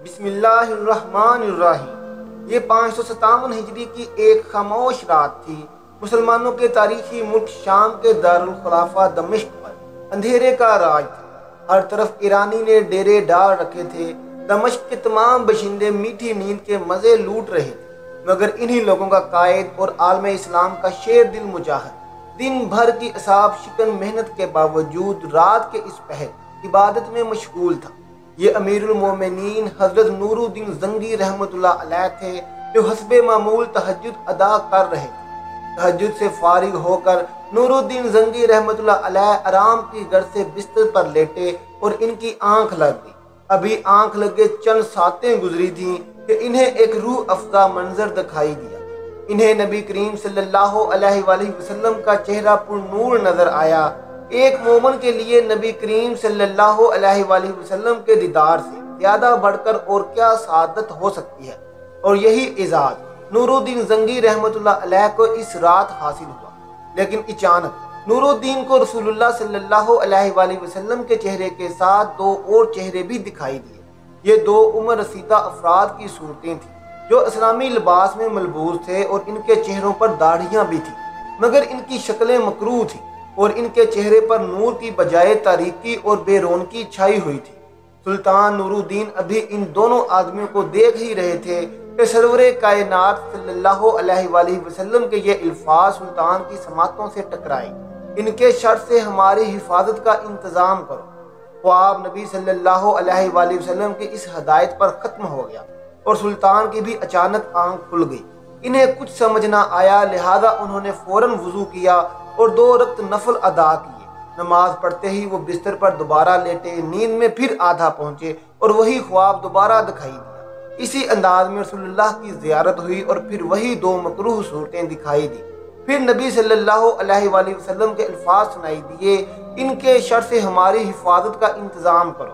بسم اللہ الرحمن الرحیم۔ یہ 557 ہجری کی ایک خاموش رات تھی۔ مسلمانوں کے تاریخی ملک شام کے دارالخلافہ دمشق پر اندھیرے کا راج تھا۔ ہر طرف ایرانی نے ڈیرے ڈال رکھے تھے۔ دمشق کے تمام باشندے میٹھی نیند کے مزے لوٹ رہے تھے، مگر انہی لوگوں کا قائد اور عالم اسلام کا شیر دل مجاہد دن بھر کی عذاب شکن محنت کے باوجود رات کے اس پہر عبادت میں مشغول تھا۔ یہ امیر المومنین حضرت نور الدین زنگی رحمۃ اللہ علیہ تھے، جو حسب معمول تہجد ادا کر رہے تھے۔ تہجد سے فارغ ہو کر نور الدین زنگی رحمۃ اللہ علیہ آرام کی گر سے بستر پر لیٹے اور ان کی آنکھ لگ گئی۔ ابھی آنکھ لگے چند ساتیں گزری تھیں کہ انہیں ایک روح افزا منظر دکھائی دیا۔ انہیں نبی کریم صلی اللہ علیہ وآلہ وسلم کا چہرہ پر نور نظر آیا۔ ایک مومن کے لیے نبی کریم صلی اللہ علیہ وآلہ وسلم کے دیدار سے زیادہ بڑھ کر اور کیا سعادت ہو سکتی ہے، اور یہی اعزاز نور الدین زنگی رحمۃ اللہ علیہ کو اس رات حاصل ہوا۔ لیکن اچانک نور الدین کو رسول اللہ صلی اللہ علیہ وآلہ وسلم کے چہرے کے ساتھ دو اور چہرے بھی دکھائی دیے۔ یہ دو عمر رسیدہ افراد کی صورتیں تھیں، جو اسلامی لباس میں ملبوس تھے، اور ان کے چہروں پر داڑھیاں بھی تھیں، مگر ان کی شکلیں مکروہ تھیں، اور ان کے چہرے پر نور کی بجائے تاریکی اور بے رونقی چھائی ہوئی تھی۔ سلطان نور الدین ابھی ان دونوں آدمیوں کو دیکھ ہی رہے تھے کہ سرور کائنات صلی اللہ علیہ وآلہ وسلم کے یہ الفاظ سلطان کی سماعتوں سے ٹکرائے: ان کے شر سے ہماری حفاظت کا انتظام کرو۔ خواب نبی صلی اللہ علیہ وآلہ وسلم کی اس ہدایت پر ختم ہو گیا، اور سلطان کی بھی اچانک آنکھ کھل گئی۔ انہیں کچھ سمجھ نہ آیا، لہذا انہوں نے فوراً وضو کیا اور 2 رکعت نفل ادا کیے۔ نماز پڑھتے ہی وہ بستر پر دوبارہ لیٹے، نیند میں پھر آدھا پہنچے اور وہی خواب دوبارہ دکھائی دیا۔ اسی انداز میں رسول اللہ کی زیارت ہوئی اور پھر وہی 2 مکروہ صورتیں دکھائی دی۔ پھر نبی صلی اللہ علیہ وآلہ وسلم کے الفاظ سنائی دیے: ان کے شر سے ہماری حفاظت کا انتظام کرو۔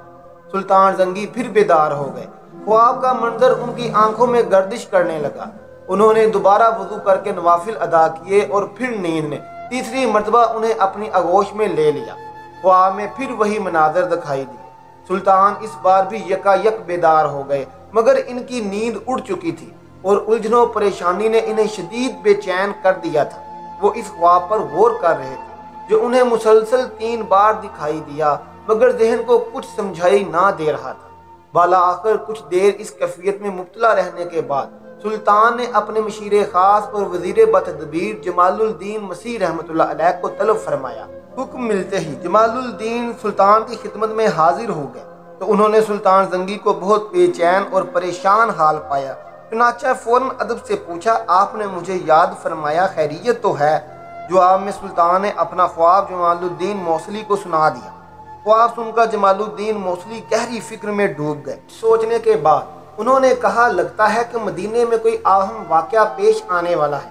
سلطان زنگی پھر بیدار ہو گئے۔ خواب کا منظر ان کی آنکھوں میں گردش کرنے لگا۔ انہوں نے دوبارہ وضو کر کے نوافل ادا کیے اور پھر نیند نے تیسری مرتبہ انہیں اپنی آغوش میں لے لیا۔ خواب میں پھر وہی مناظر دکھائی دیے۔ سلطان اس بار بھی یکا یک بیدار ہو گئے، مگر ان کی نیند اڑ چکی تھی اور الجھن و پریشانی نے انہیں شدید بے چین کر دیا تھا۔ وہ اس خواب پر غور کر رہے تھے، جو انہیں مسلسل 3 بار دکھائی دیا، مگر ذہن کو کچھ سمجھائی نہ دے رہا تھا۔ بالآخر کچھ دیر اس کیفیت میں مبتلا رہنے کے بعد سلطان نے اپنے مشیر خاص اور وزیر بتدبیر جمال الدین مسیح رحمۃ اللہ علیہ کو طلب فرمایا۔ حکم ملتے ہی جمال الدین سلطان کی خدمت میں حاضر ہو گئے، تو انہوں نے سلطان زنگی کو بہت بے چین اور پریشان حال پایا۔ چنانچہ فوراً ادب سے پوچھا: آپ نے مجھے یاد فرمایا، خیریت تو ہے؟ جواب میں سلطان نے اپنا خواب جمال الدین موصلی کو سنا دیا۔ خواب سن کر جمال الدین موصلی گہری فکر میں ڈوب گئے۔ سوچنے کے بعد انہوں نے کہا: لگتا ہے کہ مدینے میں کوئی اہم واقعہ پیش آنے والا ہے۔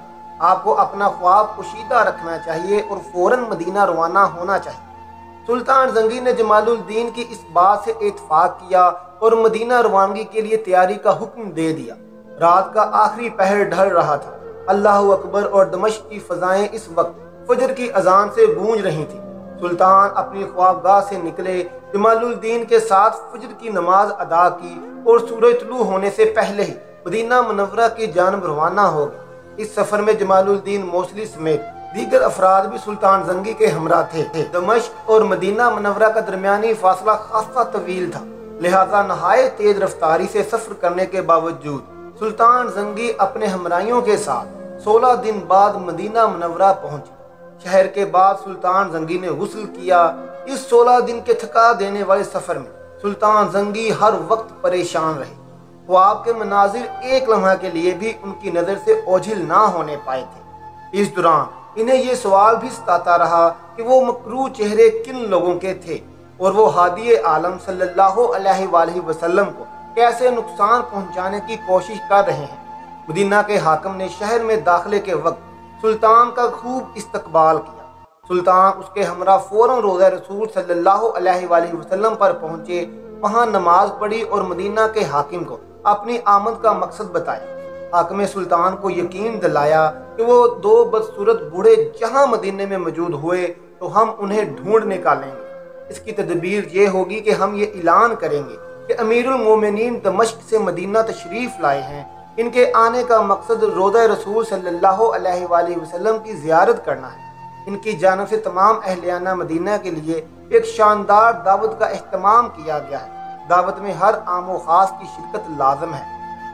آپ کو اپنا خواب پوشیدہ رکھنا چاہیے اور فوراً مدینہ روانہ ہونا چاہیے۔ سلطان زنگی نے جمال الدین کی اس بات سے اتفاق کیا اور مدینہ روانگی کے لیے تیاری کا حکم دے دیا۔ رات کا آخری پہر ڈھل رہا تھا۔ اللہ اکبر اور دمشق کی فضائیں اس وقت فجر کی اذان سے گونج رہی تھیں۔ سلطان اپنی خوابگاہ سے نکلے، جمال الدین کے ساتھ فجر کی نماز ادا کی اور سورج طلوع ہونے سے پہلے ہی مدینہ منورہ کی جانب روانہ ہو گئے۔ اس سفر میں جمال الدین موصلی سمیت دیگر افراد بھی سلطان زنگی کے ہمراہ تھے۔ دمشق اور مدینہ منورہ کا درمیانی فاصلہ خاصا طویل تھا، لہذا نہایت تیز رفتاری سے سفر کرنے کے باوجود سلطان زنگی اپنے ہمراہیوں کے ساتھ 16 دن بعد مدینہ منورہ پہنچے۔ شہر کے بعد سلطان زنگی نے غسل کیا۔ اس 16 دن کے تھکا دینے والے سفر میں سلطان زنگی ہر وقت پریشان رہے۔ خواب کے مناظر ایک لمحہ کے لیے بھی ان کی نظر سے اوجھل نہ ہونے پائے تھے۔ اس دوران انہیں یہ سوال بھی ستاتا رہا کہ وہ مکروہ چہرے کن لوگوں کے تھے، اور وہ ہادی عالم صلی اللہ علیہ وآلہ وسلم کو کیسے نقصان پہنچانے کی کوشش کر رہے ہیں۔ مدینہ کے حاکم نے شہر میں داخلے کے وقت سلطان کا خوب استقبال کیا۔ سلطان اس کے ہمراہ فوراً روضہ رسول صلی اللہ علیہ وآلہ وسلم پر پہنچے، وہاں نماز پڑھی اور مدینہ کے حاکم کو اپنی آمد کا مقصد بتایا۔ حاکم سلطان کو یقین دلایا کہ وہ 2 بدصورت بوڑھے جہاں مدینے میں موجود ہوئے تو ہم انہیں ڈھونڈ نکالیں گے۔ اس کی تدبیر یہ ہوگی کہ ہم یہ اعلان کریں گے کہ امیر المومنین دمشق سے مدینہ تشریف لائے ہیں۔ ان کے آنے کا مقصد روضہ رسول صلی اللہ علیہ وآلہ وسلم کی زیارت کرنا ہے۔ ان کی جانب سے تمام اہلیانہ مدینہ کے لیے ایک شاندار دعوت کا اہتمام کیا گیا ہے۔ دعوت میں ہر عام و خاص کی شرکت لازم ہے۔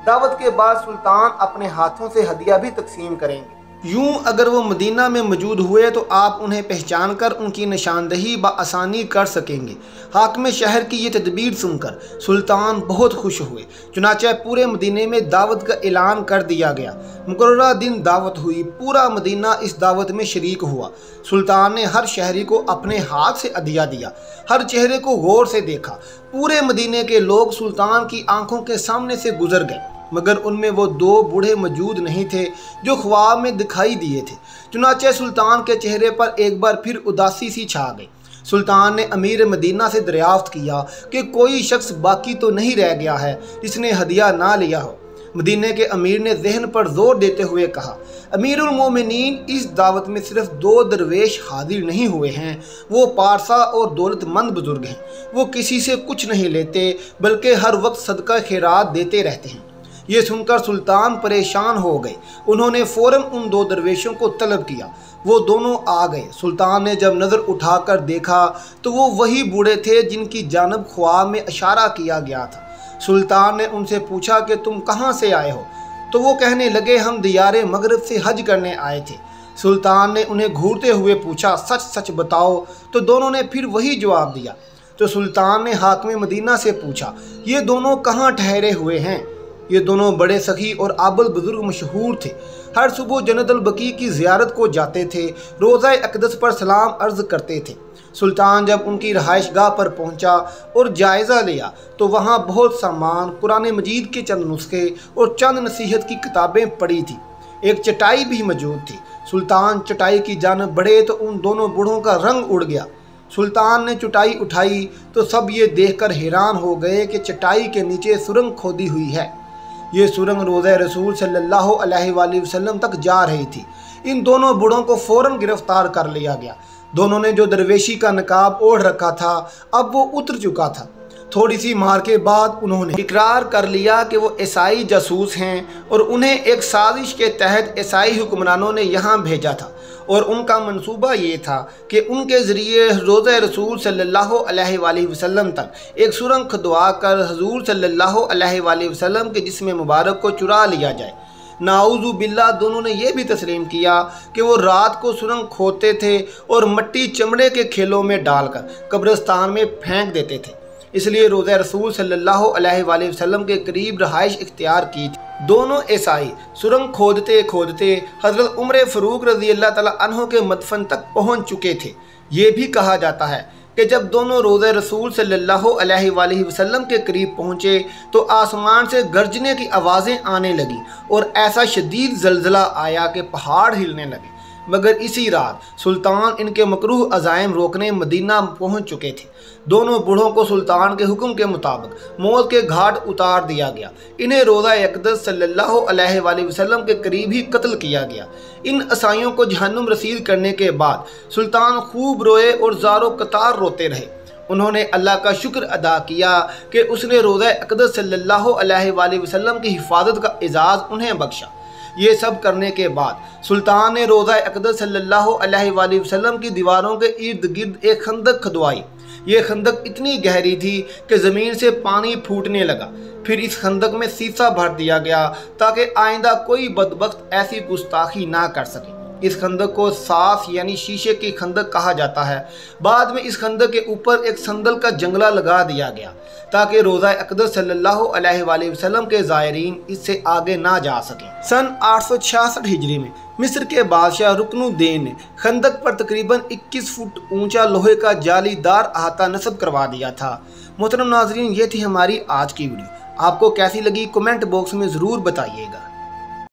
دعوت کے بعد سلطان اپنے ہاتھوں سے ہدیہ بھی تقسیم کریں گے۔ یوں اگر وہ مدینہ میں موجود ہوئے تو آپ انہیں پہچان کر ان کی نشاندہی بآسانی کر سکیں گے۔ حاکم شہر کی یہ تدبیر سن کر سلطان بہت خوش ہوئے، چنانچہ پورے مدینے میں دعوت کا اعلان کر دیا گیا۔ مقررہ دن دعوت ہوئی، پورا مدینہ اس دعوت میں شریک ہوا۔ سلطان نے ہر شہری کو اپنے ہاتھ سے ہدیہ دیا، ہر چہرے کو غور سے دیکھا۔ پورے مدینے کے لوگ سلطان کی آنکھوں کے سامنے سے گزر گئے، مگر ان میں وہ دو بوڑھے موجود نہیں تھے جو خواب میں دکھائی دیے تھے۔ چنانچہ سلطان کے چہرے پر ایک بار پھر اداسی سی چھا گئی۔ سلطان نے امیر مدینہ سے دریافت کیا کہ کوئی شخص باقی تو نہیں رہ گیا ہے جس نے ہدیہ نہ لیا ہو۔ مدینہ کے امیر نے ذہن پر زور دیتے ہوئے کہا، امیر المومنین، اس دعوت میں صرف دو درویش حاضر نہیں ہوئے ہیں، وہ پارسا اور دولت مند بزرگ ہیں۔ وہ کسی سے کچھ نہیں لیتے بلکہ ہر وقت صدقہ خیرات دیتے رہتے ہیں۔ یہ سن کر سلطان پریشان ہو گئے۔ انہوں نے فوراً ان دو درویشوں کو طلب کیا۔ وہ دونوں آ گئے۔ سلطان نے جب نظر اٹھا کر دیکھا تو وہ وہی بوڑھے تھے جن کی جانب خواب میں اشارہ کیا گیا تھا۔ سلطان نے ان سے پوچھا کہ تم کہاں سے آئے ہو؟ تو وہ کہنے لگے، ہم دیار مغرب سے حج کرنے آئے تھے۔ سلطان نے انہیں گھورتے ہوئے پوچھا، سچ سچ بتاؤ؟ تو دونوں نے پھر وہی جواب دیا۔ تو سلطان نے حاکم مدینہ سے پوچھا، یہ دونوں کہاں ٹھہرے ہوئے ہیں؟ یہ دونوں بڑے سخی اور عابد بزرگ مشہور تھے۔ ہر صبح جنت البقیع کی زیارت کو جاتے تھے، روضہ اقدس پر سلام عرض کرتے تھے۔ سلطان جب ان کی رہائش گاہ پر پہنچا اور جائزہ لیا تو وہاں بہت سامان، قرآن مجید کے چند نسخے اور چند نصیحت کی کتابیں پڑی تھیں۔ ایک چٹائی بھی موجود تھی۔ سلطان چٹائی کی جانب بڑھے تو ان دونوں بوڑھوں کا رنگ اڑ گیا۔ سلطان نے چٹائی اٹھائی تو سب یہ دیکھ کر حیران ہو گئے کہ چٹائی کے نیچے سرنگ کھودی ہوئی ہے۔ یہ سرنگ روضہ رسول صلی اللہ علیہ وآلہ وسلم تک جا رہی تھی۔ ان دونوں بوڑھوں کو فوراً گرفتار کر لیا گیا۔ دونوں نے جو درویشی کا نقاب اوڑھ رکھا تھا اب وہ اتر چکا تھا۔ تھوڑی سی مار کے بعد انہوں نے اقرار کر لیا کہ وہ عیسائی جاسوس ہیں اور انہیں ایک سازش کے تحت عیسائی حکمرانوں نے یہاں بھیجا تھا، اور ان کا منصوبہ یہ تھا کہ ان کے ذریعے روضہ رسول صلی اللہ علیہ وآلہ وسلم تک ایک سرنگ کھدوا کر حضور صلی اللہ علیہ وآلہ وسلم کے جسم مبارک کو چرا لیا جائے۔ نعوذ باللہ، دونوں نے یہ بھی تسلیم کیا کہ وہ رات کو سرنگ کھودتے تھے اور مٹی چمڑے کے کھیلوں میں ڈال کر قبرستان میں پھینک دیتے تھے، اس لیے روضہ رسول صلی اللہ علیہ وآلہ وسلم کے قریب رہائش اختیار کی تھی۔ دونوں عیسائی سرنگ کھودتے کھودتے حضرت عمر فاروق رضی اللہ تعالیٰ عنہ کے مدفن تک پہنچ چکے تھے۔ یہ بھی کہا جاتا ہے کہ جب دونوں روضہ رسول صلی اللہ علیہ وآلہ وسلم کے قریب پہنچے تو آسمان سے گرجنے کی آوازیں آنے لگیں اور ایسا شدید زلزلہ آیا کہ پہاڑ ہلنے لگے، مگر اسی رات سلطان ان کے مکروہ عزائم روکنے مدینہ پہنچ چکے تھے۔ دونوں بوڑھوں کو سلطان کے حکم کے مطابق موت کے گھاٹ اتار دیا گیا۔ انہیں روضہ اقدس صلی اللہ علیہ وآلہ وسلم کے قریب ہی قتل کیا گیا۔ ان عیسائیوں کو جہنم رسید کرنے کے بعد سلطان خوب روئے اور زار و قطار روتے رہے۔ انہوں نے اللہ کا شکر ادا کیا کہ اس نے روضہ اقدس صلی اللہ علیہ وآلہ وسلم کی حفاظت کا اعزاز انہیں بخشا۔ یہ سب کرنے کے بعد سلطان نے روضہ اقدس صلی اللہ علیہ وآلہ وسلم کی دیواروں کے ارد گرد ایک خندق کھدوائی۔ یہ خندق اتنی گہری تھی کہ زمین سے پانی پھوٹنے لگا۔ پھر اس خندق میں سیسہ بھر دیا گیا تاکہ آئندہ کوئی بدبخت ایسی گستاخی نہ کر سکے۔ اس خندق کو صاف یعنی شیشے کی خندق کہا جاتا ہے۔ بعد میں اس خندق کے اوپر ایک سندل کا جنگلہ لگا دیا گیا تاکہ روضہ اقدس صلی اللہ علیہ وآلہ وسلم کے زائرین اس سے آگے نہ جا سکیں۔ سن 866 ہجری میں مصر کے بادشاہ رکن الدین نے خندق پر تقریباً 21 فٹ اونچا لوہے کا جالی دار احاطہ نصب کروا دیا تھا۔ محترم ناظرین، یہ تھی ہماری آج کی ویڈیو۔ آپ کو کیسی لگی کمنٹ باکس میں ضرور بتائیے گا۔